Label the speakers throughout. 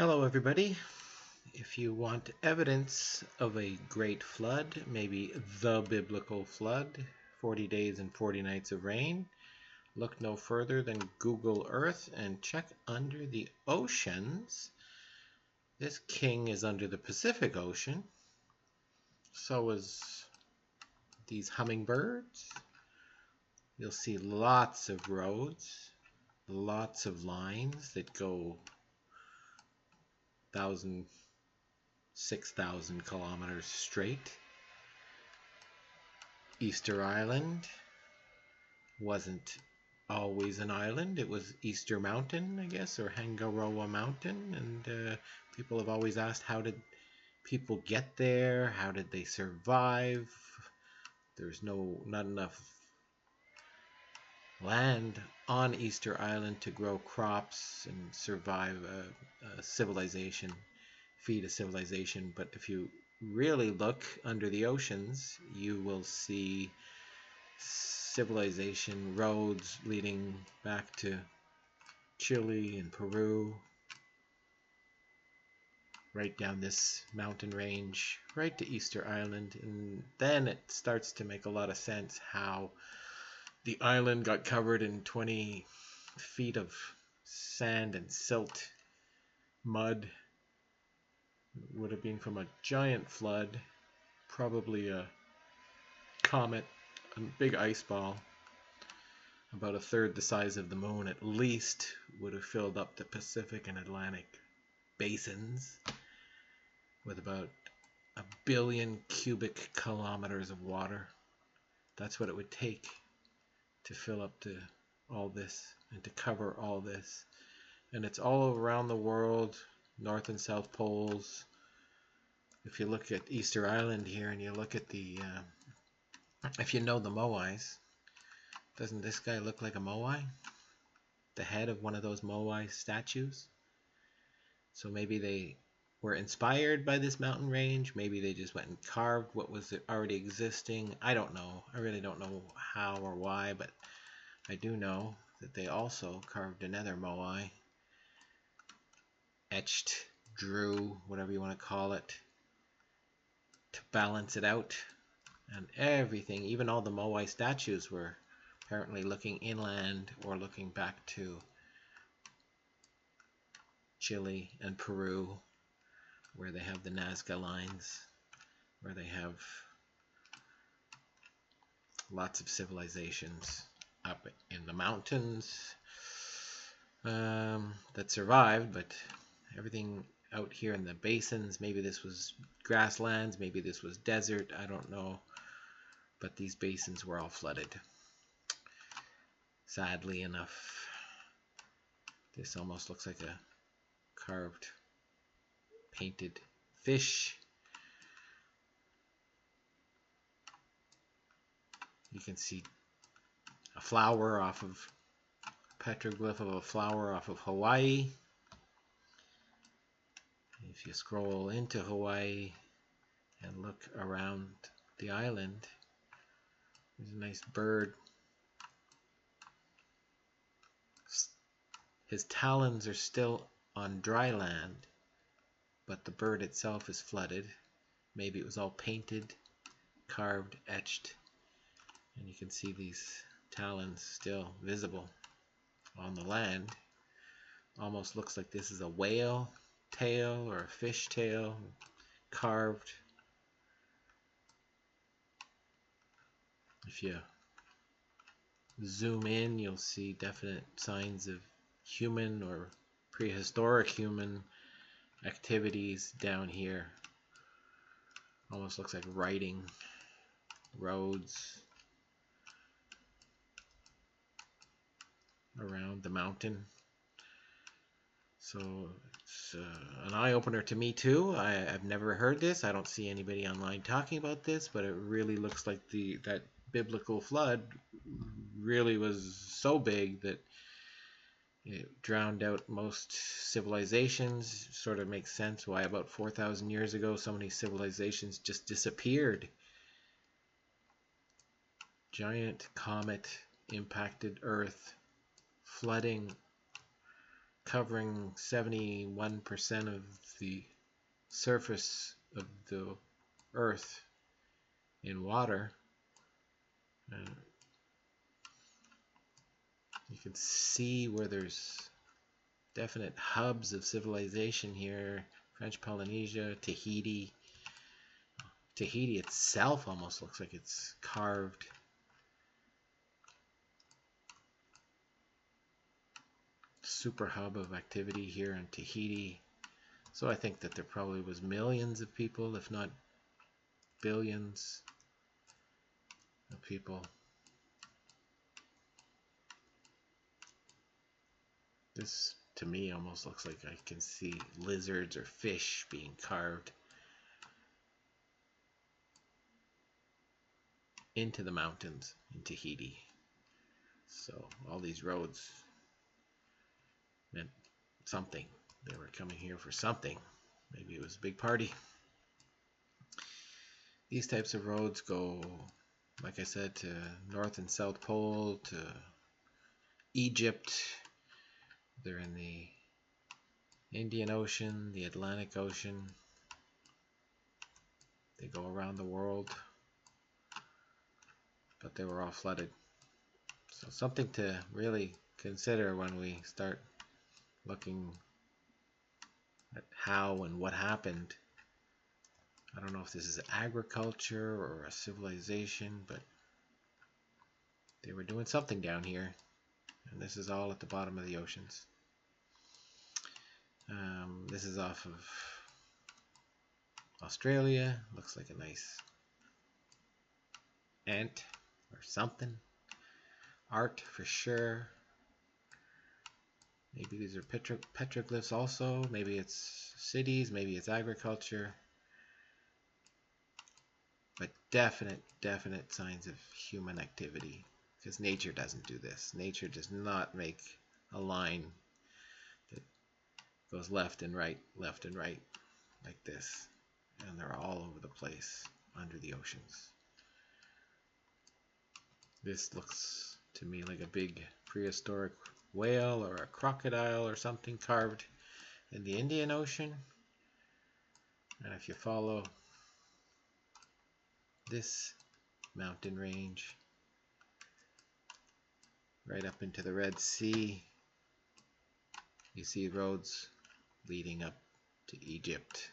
Speaker 1: Hello, everybody. If you want evidence of a great flood, maybe the biblical flood, 40 days and 40 nights of rain, look no further than Google Earth and check under the oceans. This king is under the Pacific Ocean. So is these hummingbirds. You'll see lots of roads, lots of lines that go 6,000 kilometers straight. Easter Island wasn't always an island. It was Easter Mountain, I guess, or Hangaroa Mountain. And people have always asked, how did people get there? How did they survive? There's not enough land on Easter Island to grow crops and survive a civilization, feed a civilization. But if you really look under the oceans, you will see civilization roads leading back to Chile and Peru, right down this mountain range, right to Easter Island. And then it starts to make a lot of sense how the island got covered in 20 feet of sand and silt, mud. It would have been from a giant flood, probably a comet, a big ice ball, about a third the size of the moon at least, would have filled up the Pacific and Atlantic basins with about 1 billion cubic kilometers of water. That's what it would take to fill up to all this and to cover all this. And it's all around the world, North and South poles. If you look at Easter Island here and you look at if you know the moais, doesn't this guy look like a moai? The head of one of those moai statues? So maybe they were inspired by this mountain range. Maybe they just went and carved what was already existing. I don't know. I really don't know how or why, but I do know that they also carved another moai, etched, drew, whatever you want to call it, to balance it out. And everything, even all the moai statues, were apparently looking inland or looking back to Chile and Peru, where they have the Nazca lines, where they have lots of civilizations up in the mountains that survived, but everything out here in the basins, maybe this was grasslands, maybe this was desert, I don't know, but these basins were all flooded. Sadly enough, this almost looks like a carved, painted fish. You can see a petroglyph of a flower off of Hawaii. If you scroll into Hawaii and look around the island, there's a nice bird. His talons are still on dry land, but the bird itself is flooded. Maybe it was all painted, carved, etched, and you can see these talons still visible on the land. Almost looks like this is a whale tail or a fish tail carved. If you zoom in, you'll see definite signs of human or prehistoric human activities down here. Almost looks like writing, roads around the mountain. So it's an eye-opener to me too. I've never heard this. I don't see anybody online talking about this, but it really looks like that biblical flood really was so big that it drowned out most civilizations. Sort of makes sense why about 4,000 years ago so many civilizations just disappeared. Giant comet impacted Earth, flooding covering 71% of the surface of the Earth in water. You can see where there's definite hubs of civilization here. French Polynesia, Tahiti. Tahiti itself almost looks like it's carved. Super hub of activity here in Tahiti. So I think that there probably was millions of people, if not billions of people. This, to me, almost looks like I can see lizards or fish being carved into the mountains in Tahiti. So all these roads meant something. They were coming here for something. Maybe it was a big party. These types of roads go, like I said, to North and South Pole, to Egypt. They're in the Indian Ocean, the Atlantic Ocean. They go around the world, but they were all flooded. So something to really consider when we start looking at how and what happened. I don't know if this is agriculture or a civilization, but they were doing something down here, and this is all at the bottom of the oceans. This is off of Australia. Looks like a nice ant or something. Art for sure. Maybe these are petroglyphs also. Maybe it's cities. Maybe it's agriculture. But definite signs of human activity. Because nature doesn't do this. Nature does not make a line that goes left and right, like this. And they're all over the place under the oceans. This looks to me like a big prehistoric whale or a crocodile or something carved in the Indian Ocean. And if you follow this mountain range right up into the Red Sea, you see roads leading up to Egypt.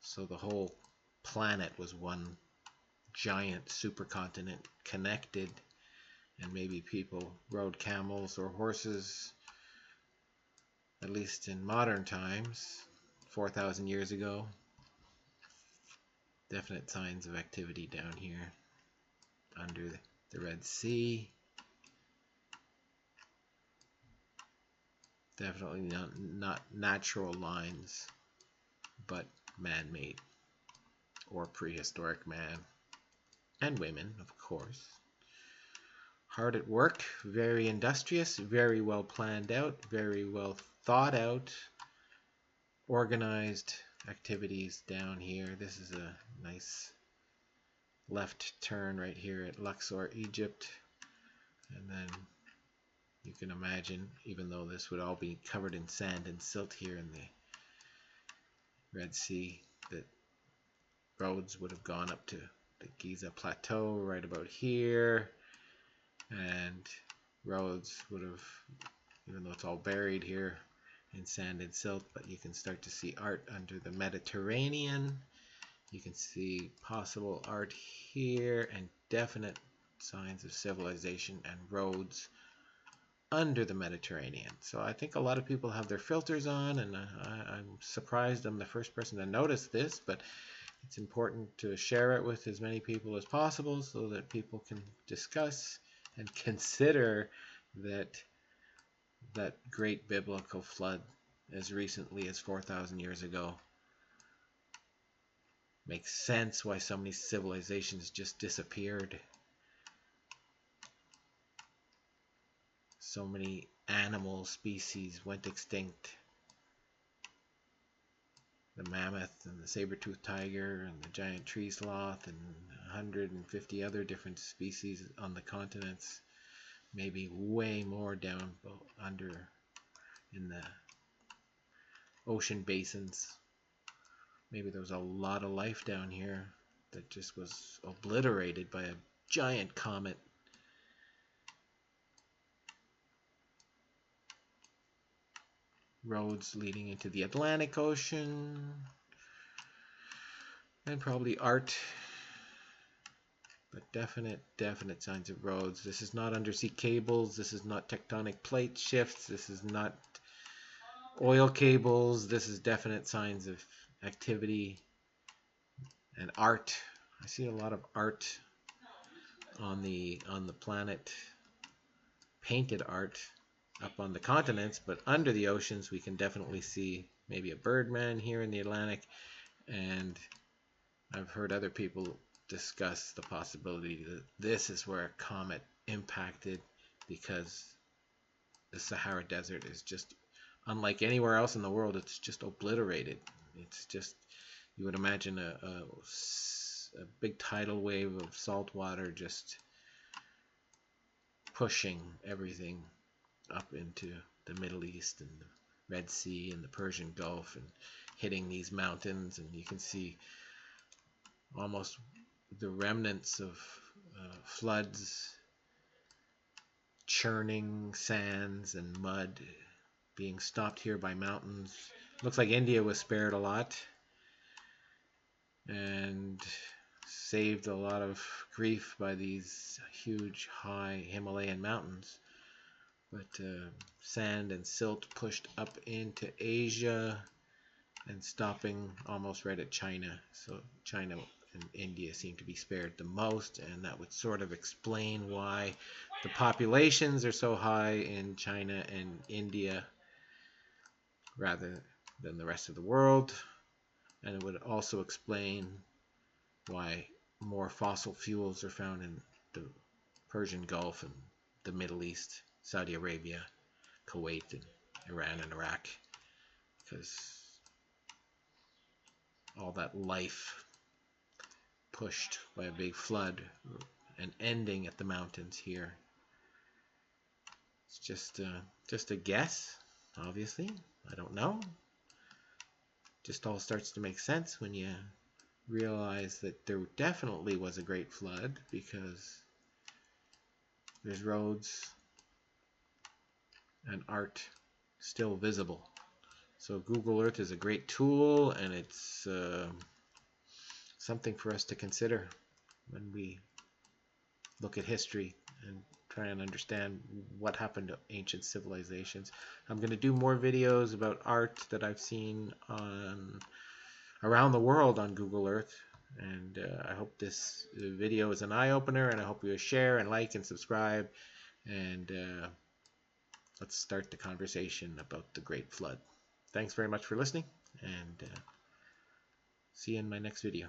Speaker 1: So the whole planet was one giant supercontinent connected, and maybe people rode camels or horses, at least in modern times, 4,000 years ago. Definite signs of activity down here under the Red Sea. Definitely not natural lines, but man-made or prehistoric man. And women, of course. Hard at work, very industrious, very well planned out, very well thought out, organized activities down here. This is a nice left turn right here at Luxor, Egypt. And then you can imagine, even though this would all be covered in sand and silt here in the Red Sea, that roads would have gone up to the Giza Plateau right about here, and roads would have, even though it's all buried here in sand and silt, but you can start to see art under the Mediterranean. You can see possible art here and definite signs of civilization and roads under the Mediterranean. So I think a lot of people have their filters on, and I'm surprised I'm the first person to notice this, but it's important to share it with as many people as possible so that people can discuss and consider that great biblical flood as recently as 4,000 years ago. Makes sense why so many civilizations just disappeared. So many animal species went extinct. The mammoth and the saber-toothed tiger and the giant tree sloth and 150 other different species on the continents. Maybe way more down under in the ocean basins. Maybe there was a lot of life down here that just was obliterated by a giant comet. Roads leading into the Atlantic Ocean. And probably art. But definite signs of roads. This is not undersea cables. This is not tectonic plate shifts. This is not oil cables. This is definite signs of activity and art. I see a lot of art on the planet, painted art up on the continents, but under the oceans we can definitely see maybe a birdman here in the Atlantic, and I've heard other people discuss the possibility that this is where a comet impacted, because the Sahara Desert is just unlike anywhere else in the world. It's just obliterated. It's just, you would imagine a big tidal wave of salt water just pushing everything up into the Middle East and the Red Sea and the Persian Gulf and hitting these mountains, and you can see almost the remnants of floods, churning sands and mud being stopped here by mountains. Looks like India was spared a lot and saved a lot of grief by these huge high Himalayan mountains. But sand and silt pushed up into Asia and stopping almost right at China. So China and India seem to be spared the most, and that would sort of explain why the populations are so high in China and India rather than the rest of the world. And it would also explain why more fossil fuels are found in the Persian Gulf and the Middle East, Saudi Arabia, Kuwait, and Iran and Iraq, because all that life pushed by a big flood and ending at the mountains here. It's just a guess, obviously. I don't know. Just all starts to make sense when you realize that there definitely was a great flood, because there's roads and art still visible. So Google Earth is a great tool, and it's something for us to consider when we look at history and try and understand what happened to ancient civilizations. I'm going to do more videos about art that I've seen around the world on Google Earth, and I hope this video is an eye-opener, and I hope you share and like and subscribe, and let's start the conversation about the Great Flood. Thanks very much for listening, and see you in my next video.